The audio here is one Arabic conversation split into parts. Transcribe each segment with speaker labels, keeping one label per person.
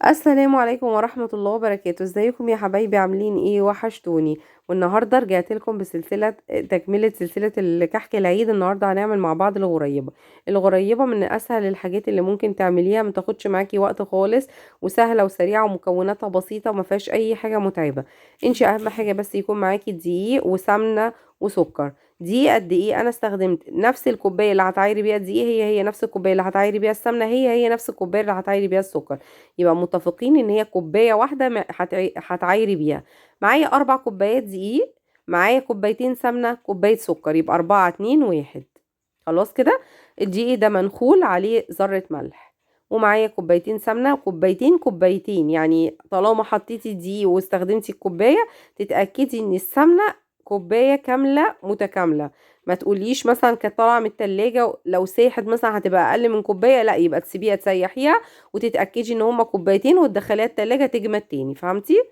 Speaker 1: السلام عليكم ورحمة الله وبركاته. ازيكم يا حبايبي؟ عاملين ايه؟ وحشتوني. والنهاردة رجعت لكم بسلسلة تكملة سلسلة الكحك العيد. النهاردة هنعمل مع بعض الغريبة. الغريبة من اسهل الحاجات اللي ممكن تعمليها، ما تاخدش معاكي وقت خالص، وسهلة وسريعة ومكوناتها بسيطة وما فيهاش اي حاجة متعبة. انشي اهم حاجة بس يكون معاكي دقيق وسمنة وسكر. دي قد ايه؟ انا استخدمت نفس الكوبايه اللي هتعايري بيها الدقيق، هي نفس الكوبايه اللي هتعايري بيها السمنه، هي نفس الكوبايه اللي هتعايري بيها السكر. يبقى متفقين ان هي كوبايه واحده هتعايري بيها. معايا 4 كوبايات دقيق، معايا كوبايتين سمنه، كوبايه سكر، يبقى 4 2 1. خلاص كده. الدقيق ده منخول عليه ذره ملح. ومعايا كوبايتين سمنه وكوبايتين كوبايتين، يعني طالما حطيتي دقيق واستخدمتي الكوبايه، تتاكدي ان السمنه كوبايه كامله متكامله. ما تقوليش مثلا كانت طالعه من التلاجة لو ساحت مثلا هتبقى اقل من كوبايه، لا، يبقى تسيبيها تسيحيها وتتأكدي ان هما كوبايتين وتدخليها التلاجة تجمد تاني. فهمتي؟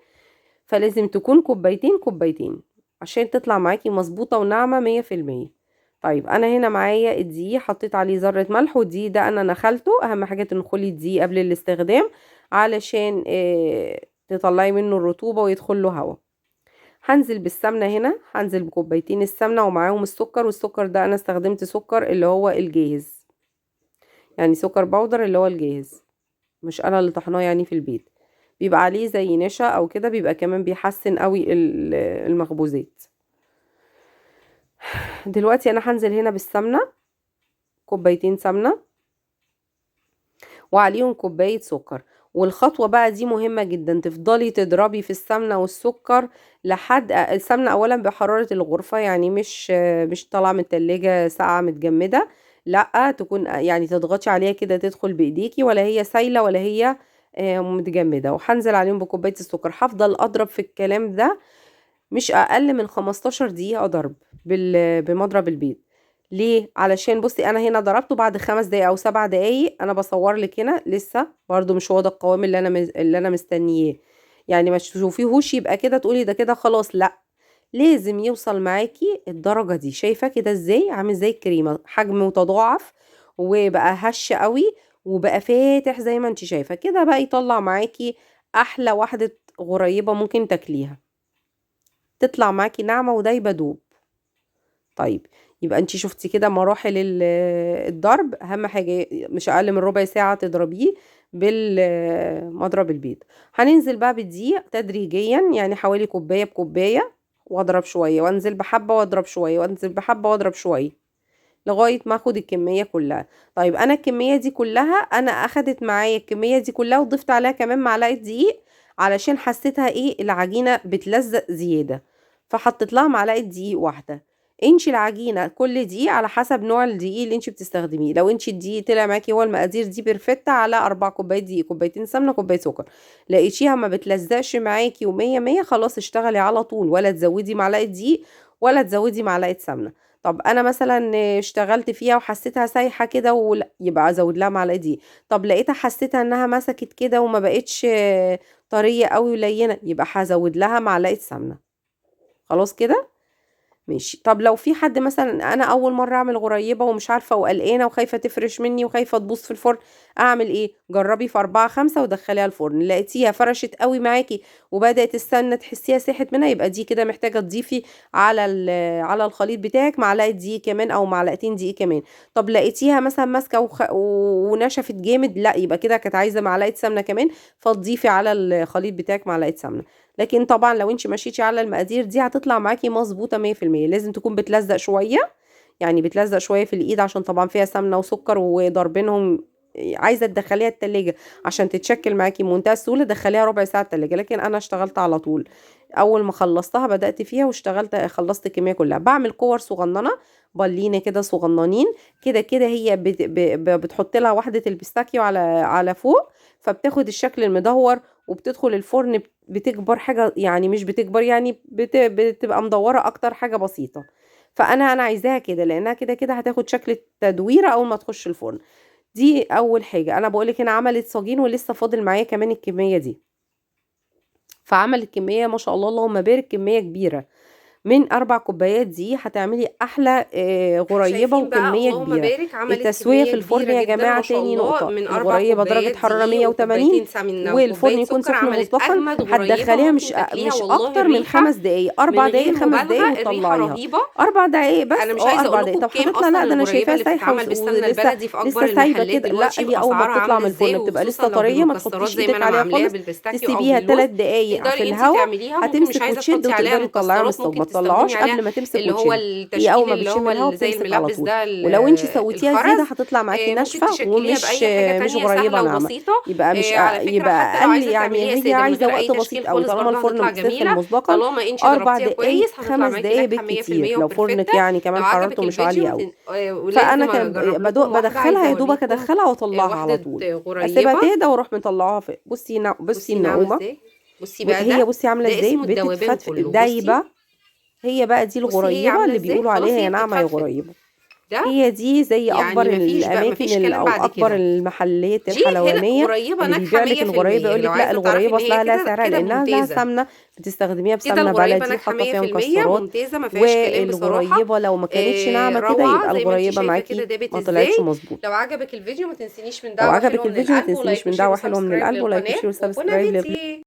Speaker 1: فلازم تكون كوبايتين كوبايتين عشان تطلع معاكي مظبوطة وناعمة 100%. طيب انا هنا معايا الدقيق، حطيت عليه ذرة ملح، والدقيق ده انا نخلته. اهم حاجة تنخلي الدقيق قبل الاستخدام علشان تطلعي منه الرطوبة ويدخل له هواء. هنزل بالسمنة هنا، هنزل بكوبايتين السمنة ومعاهم السكر. والسكر ده انا استخدمت سكر اللي هو الجاهز، يعني سكر بودر اللي هو الجاهز، مش انا اللي طحناه يعني في البيت. بيبقى عليه زي نشا او كده، بيبقى كمان بيحسن قوي المخبوزات. دلوقتي انا هنزل هنا بالسمنة، كوبايتين سمنة وعليهم كوباية سكر. والخطوة بقى دي مهمة جدا، تفضلي تضربي في السمنة والسكر لحد السمنة اولا بحرارة الغرفة، يعني مش طالعة من التلاجة ساقعة متجمدة، لا، تكون يعني تضغطي عليها كده تدخل بايديكي، ولا هي سايلة ولا هي متجمدة. وهنزل عليهم بكوباية السكر. هفضل اضرب في الكلام ده مش اقل من 15 دقيقة ضرب بمضرب البيض. ليه؟ علشان بصي انا هنا ضربته بعد 5 دقايق او 7 دقايق، انا بصور لك هنا لسه برضو مش هو ده القوام اللي انا مستنياه. يعني ما تشوفيهوش يبقى كده تقولي ده كده خلاص، لا، لازم يوصل معاكي الدرجة دي. شايفة كده ازاي؟ عامل زي الكريمة، حجمه تضاعف وبقى هش قوي وبقى فاتح زي ما انت شايفة كده، بقى يطلع معاكي احلى واحدة غريبة ممكن تاكليها. تطلع معاكي ناعمة ودايبة دوب. طيب، يبقى انتي شفتي كده مراحل الضرب. اهم حاجة مش اقل من ربع ساعة تضربيه بالمضرب البيض. هننزل بقى بالدقيق تدريجيا، يعني حوالي كوباية بكوباية، واضرب شوية وانزل بحبة واضرب شوية وانزل بحبة واضرب شوية لغاية ما اخد الكمية كلها. طيب انا الكمية دي كلها، انا اخدت معايا الكمية دي كلها وضفت عليها كمان معلقة دقيق علشان حسيتها ايه العجينة بتلزق زيادة، فحطيت لها معلقة دقيق واحدة. انشي العجينة كل دقيق على حسب نوع الدقيق اللي انشي بتستخدميه. لو انشي الدقيق طلع معاكي هو المقادير دي بيرفكت على 4 كوبايات دقيق، كوبايتين سمنة، كوباية سكر، لقيتيها ما بتلزقش معاكي ومية مية، خلاص اشتغلي على طول، ولا تزودي معلقة دقيق ولا تزودي معلقة سمنة. طب انا مثلا اشتغلت فيها وحسيتها سايحه كده يبقى ازود لها معلقه دي. طب لقيتها حسيتها انها مسكت كده وما بقتش طريه قوي ولينه، يبقى هزود لها معلقه سمنه. خلاص كده. ماشي. طب لو في حد مثلا انا اول مره اعمل غريبه ومش عارفه وقلقانه وخايفه تفرش مني وخايفه تبوظ في الفرن، اعمل ايه؟ جربي في 4 5 ودخليها الفرن، لقيتيها فرشت قوي معاكي وبدات السمنه تحسيها ساحت منها، يبقى دي كده محتاجه تضيفي على الخليط بتاعك معلقه دقيق كمان او معلقتين دقيق كمان. طب لقيتيها مثلا ماسكه ونشفت جامد، لا، يبقى كده كانت عايزه معلقه سمنه كمان، فتضيفي على الخليط بتاعك معلقه سمنه. لكن طبعا لو انت مشيتي على المقادير دي هتطلع معاكي مظبوطه 100%. لازم تكون بتلزق شويه، يعني بتلزق شويه في الايد عشان طبعا فيها سمنه وسكر وضربينهم. عايزه تدخليها التلاجة عشان تتشكل معاكي بمنتهى السهوله، دخليها ربع ساعه التلاجة. لكن انا اشتغلت على طول، اول ما خلصتها بدأت فيها واشتغلت، خلصت الكميه كلها. بعمل كور صغننه، بالينه كده صغننين. كده كده هي بتحط لها واحده البيستاكيو على فوق، فبتاخد الشكل المدور وبتدخل الفرن. بتكبر حاجة، يعني مش بتكبر، يعني بتبقى مدورة اكتر، حاجة بسيطة. فانا عايزاها كده لانها كده كده هتاخد شكل التدويرة اول ما تخش الفرن. دي اول حاجة. انا بقولك هنا عملت صاجين ولسه فاضل معايا كمان الكمية دي. فعملت كمية ما شاء الله اللهم بارك، كمية كبيرة. من 4 كوبايات دي هتعملي أحلى غريبة
Speaker 2: شايفين بقى
Speaker 1: وكمية
Speaker 2: اللهم
Speaker 1: كبيرة.
Speaker 2: بارك عملت
Speaker 1: التسوية
Speaker 2: كمية
Speaker 1: في الفرن
Speaker 2: كبيرة
Speaker 1: يا
Speaker 2: جدًا
Speaker 1: جماعة
Speaker 2: ما شاء
Speaker 1: تاني
Speaker 2: الله،
Speaker 1: نقطة،
Speaker 2: من 4
Speaker 1: الغريبة درجة
Speaker 2: كوبايات
Speaker 1: حرارة
Speaker 2: دقيق
Speaker 1: 180
Speaker 2: وكوبايتين سمنة
Speaker 1: والفرن
Speaker 2: وكوباية
Speaker 1: يكون
Speaker 2: سكر،
Speaker 1: سخن
Speaker 2: عملت
Speaker 1: مسبقًا،
Speaker 2: أجمد غريبة
Speaker 1: هتدخّليها
Speaker 2: ممكن تاكليها
Speaker 1: مش
Speaker 2: والله
Speaker 1: أكتر من
Speaker 2: الريحة
Speaker 1: 5 دقايق،
Speaker 2: من
Speaker 1: 4 دقايق،
Speaker 2: غير
Speaker 1: 5 دقايق
Speaker 2: مبالغة الريحة
Speaker 1: وتطلّعيها.
Speaker 2: رهيبة.
Speaker 1: 4 دقايق
Speaker 2: أنا
Speaker 1: بس،
Speaker 2: مش عايزة أقول
Speaker 1: 4
Speaker 2: لكم
Speaker 1: دقايق. طب
Speaker 2: بكام
Speaker 1: هتطلع
Speaker 2: أصلًا
Speaker 1: لأ، ده أنا
Speaker 2: الغريبة
Speaker 1: شايفاها
Speaker 2: اللي
Speaker 1: سايحة
Speaker 2: بتتعمل بالسمنة
Speaker 1: ولسه
Speaker 2: البلدي في أكبر
Speaker 1: سايبة
Speaker 2: المحلات
Speaker 1: كده. لأ،
Speaker 2: دلوقتي،
Speaker 1: هي
Speaker 2: شوفي
Speaker 1: أول ما
Speaker 2: أسعارها
Speaker 1: بتطلع
Speaker 2: عاملة
Speaker 1: من الفرن
Speaker 2: إزاي،
Speaker 1: بتبقى
Speaker 2: وخصوصًا
Speaker 1: لسه
Speaker 2: لو
Speaker 1: طرية، ما
Speaker 2: بالمكسرات
Speaker 1: تحطّيش
Speaker 2: زي ما
Speaker 1: إيدِك
Speaker 2: أنا
Speaker 1: عليها
Speaker 2: عاملاها
Speaker 1: خالص،
Speaker 2: بالبيستاشيو أو
Speaker 1: تسيبيها
Speaker 2: باللوز.
Speaker 1: 3 دقايق في
Speaker 2: تقدري أنتِ
Speaker 1: الهوا،
Speaker 2: تعمليها، ممكن مش
Speaker 1: هتمسك
Speaker 2: عايزة
Speaker 1: وتشد
Speaker 2: تحطي عليها
Speaker 1: وتقدري تطلّعيها من
Speaker 2: مكسرات،
Speaker 1: الصاج، ما
Speaker 2: ممكن تستخدمي
Speaker 1: تطلّعوهاش
Speaker 2: عليها
Speaker 1: قبل ما تمسك
Speaker 2: اللي هو
Speaker 1: وتشد. هي أول
Speaker 2: التشكيل
Speaker 1: ما
Speaker 2: اللي هو
Speaker 1: بتشم الهوا
Speaker 2: زي
Speaker 1: بتمسك على
Speaker 2: الملبس
Speaker 1: طول،
Speaker 2: ده
Speaker 1: ولو أنتِ سويتيها زيادة
Speaker 2: الخرز.
Speaker 1: هتطلع معاكِ
Speaker 2: ممكن
Speaker 1: ناشفة
Speaker 2: تشكليها بأي حاجة
Speaker 1: مش
Speaker 2: تانية
Speaker 1: غريبة
Speaker 2: سهلة
Speaker 1: ناعمة.
Speaker 2: وبسيطة.
Speaker 1: يبقى مش
Speaker 2: على فكرة
Speaker 1: يبقى
Speaker 2: حتى لو
Speaker 1: أقل،
Speaker 2: عايزة
Speaker 1: يعني
Speaker 2: تعمليها
Speaker 1: هي
Speaker 2: سادة من
Speaker 1: عايزة
Speaker 2: غير أي
Speaker 1: وقت
Speaker 2: تشكيل
Speaker 1: بسيط أوي،
Speaker 2: خالص
Speaker 1: طالما
Speaker 2: برضه
Speaker 1: الفرن
Speaker 2: هتطلع
Speaker 1: سخن
Speaker 2: جميلة،
Speaker 1: مسبقًا.
Speaker 2: طالما أنتِ
Speaker 1: 4
Speaker 2: ضربتيها
Speaker 1: دقايق،
Speaker 2: كويس هتطلع
Speaker 1: 5
Speaker 2: معاكِ
Speaker 1: دقايق
Speaker 2: ناجحة
Speaker 1: بالكتير،
Speaker 2: 100%
Speaker 1: لو
Speaker 2: وبرفكتة.
Speaker 1: فرنِك يعني
Speaker 2: لو
Speaker 1: كمان
Speaker 2: عجبِك
Speaker 1: حرارته مش عالية
Speaker 2: الفيديو
Speaker 1: أوي.
Speaker 2: ولازم
Speaker 1: فأنا كان
Speaker 2: أجرّب لكم واحدة، عايزة
Speaker 1: بادخّلها يا دوبك
Speaker 2: أوريكم
Speaker 1: أدخّلها وأطلّعها على
Speaker 2: واحدة
Speaker 1: طول، أسيبها
Speaker 2: غريبة.
Speaker 1: تهدى وأروح مطلّعاها بُصّي
Speaker 2: بُصّي عاملة
Speaker 1: النعومة،
Speaker 2: إزاي، بُصّي بقى
Speaker 1: هي
Speaker 2: ده،
Speaker 1: بُصّي عاملة
Speaker 2: ده
Speaker 1: إزاي،
Speaker 2: اسمه الدوبان كلّه، بُصّي،
Speaker 1: دايبة. هي بقى دي
Speaker 2: بُصّي هي
Speaker 1: الغريبة
Speaker 2: عاملة
Speaker 1: اللي
Speaker 2: إزاي،
Speaker 1: بيقولوا
Speaker 2: خلاص
Speaker 1: عليها يا
Speaker 2: هي
Speaker 1: ناعمة يا
Speaker 2: بتتفتفت.
Speaker 1: غريبة.
Speaker 2: ده
Speaker 1: هي دي زي أكبر
Speaker 2: يعني ما
Speaker 1: الأماكن
Speaker 2: فيش كلام
Speaker 1: أو
Speaker 2: بعد
Speaker 1: أكبر
Speaker 2: كده.
Speaker 1: المحلات
Speaker 2: دي هنا
Speaker 1: الحلوانية
Speaker 2: غريبة
Speaker 1: اللي
Speaker 2: ناجحة
Speaker 1: بيبيع لِك الغريبة،
Speaker 2: 100%،
Speaker 1: يقول
Speaker 2: لو
Speaker 1: لِك لأ
Speaker 2: عايزة تعرفي
Speaker 1: الغريبة
Speaker 2: إن هي
Speaker 1: أصلها لها
Speaker 2: كده
Speaker 1: سعرها
Speaker 2: كده
Speaker 1: لإنها لها
Speaker 2: ممتازة.
Speaker 1: سمنة، بتستخدميها
Speaker 2: كده
Speaker 1: بسمنة
Speaker 2: الغريبة
Speaker 1: بلدي
Speaker 2: ناجحة
Speaker 1: وحاطة فيها
Speaker 2: 100%
Speaker 1: مكسرات.
Speaker 2: ممتازة ما فيهاش كلام بصراحة.
Speaker 1: والغريبة لو ما كانتش ناعمة كده
Speaker 2: روعة
Speaker 1: يبقى
Speaker 2: زي ما أنتِ
Speaker 1: الغريبة
Speaker 2: شايفة
Speaker 1: معاكِ
Speaker 2: كده دابت
Speaker 1: ما طلعتش
Speaker 2: إزاي. لو
Speaker 1: مضبوطة.
Speaker 2: عجبِك الفيديو ما تنسينيش من
Speaker 1: لو
Speaker 2: دعوة
Speaker 1: عجبِك
Speaker 2: حلوة من
Speaker 1: الفيديو ما
Speaker 2: القلب،
Speaker 1: تنسينيش
Speaker 2: ولايك
Speaker 1: من
Speaker 2: وشير
Speaker 1: دعوة حلوة من
Speaker 2: وسبسكرايب
Speaker 1: القلب، ولايك
Speaker 2: للقناة،
Speaker 1: وشير
Speaker 2: وبون
Speaker 1: وسبسكرايب
Speaker 2: أبيتي.